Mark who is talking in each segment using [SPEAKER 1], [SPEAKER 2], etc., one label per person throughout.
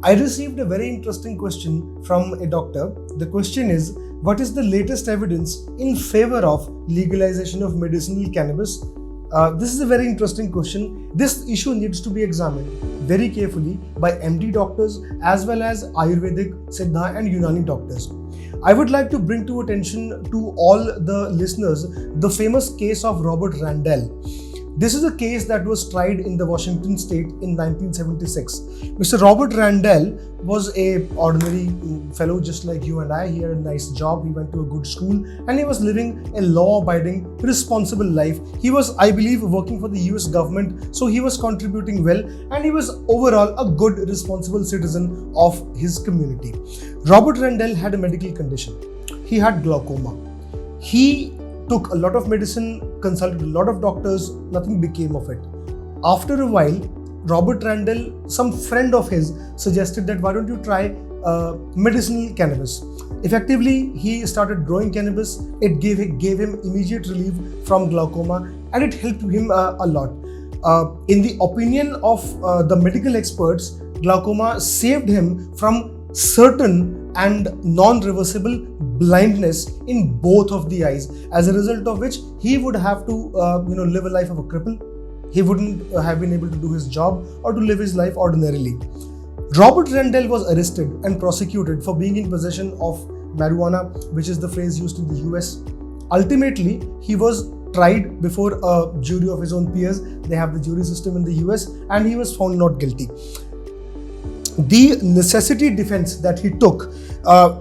[SPEAKER 1] I received a very interesting question from a doctor. The question is, what is the latest evidence in favor of legalization of medicinal cannabis? This is a very interesting question. This issue needs to be examined very carefully by MD doctors as well as Ayurvedic, Siddha and Unani doctors. I would like to bring to attention to all the listeners the famous case of Robert Randall. This is a case that was tried in the Washington state in 1976. Mr. Robert Randall was a ordinary fellow just like you and I. He had a nice job, he went to a good school and he was living a law-abiding, responsible life. He was, I believe, working for the US government, so he was contributing well and he was overall a good, responsible citizen of his community. Robert Randall had a medical condition. He had glaucoma. He took a lot of medicine, consulted a lot of doctors, nothing became of it. After a while, Robert Randall, some friend of his, suggested that why don't you try medicinal cannabis. Effectively, he started growing cannabis. It gave him immediate relief from glaucoma and it helped him a lot. In the opinion of the medical experts, glaucoma saved him from certain and non-reversible blindness in both of the eyes, as a result of which he would have to live a life of a cripple. He wouldn't have been able to do his job or to live his life ordinarily. Robert Randall was arrested and prosecuted for being in possession of marijuana, which is the phrase used in the US. Ultimately, he was tried before a jury of his own peers. They have the jury system in the US, and he was found not guilty. The necessity defense that he took,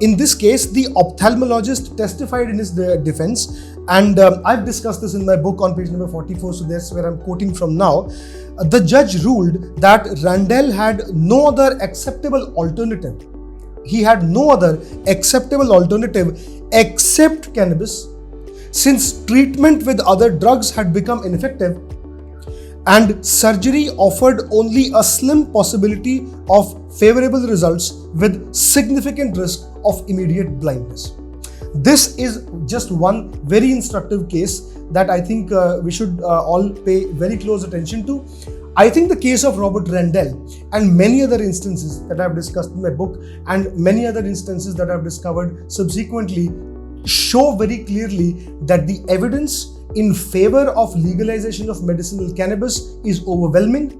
[SPEAKER 1] in this case, the ophthalmologist testified in his defense, and I've discussed this in my book on page number 44, so that's where I'm quoting from now. The judge ruled that Randall had no other acceptable alternative. He had no other acceptable alternative except cannabis, since treatment with other drugs had become ineffective and surgery offered only a slim possibility of favorable results with significant risk of immediate blindness. This is just one very instructive case that I think we should all pay very close attention to. I think the case of Robert Randall and many other instances that I've discussed in my book and many other instances that I've discovered subsequently show very clearly that the evidence in favor of legalization of medicinal cannabis is overwhelming.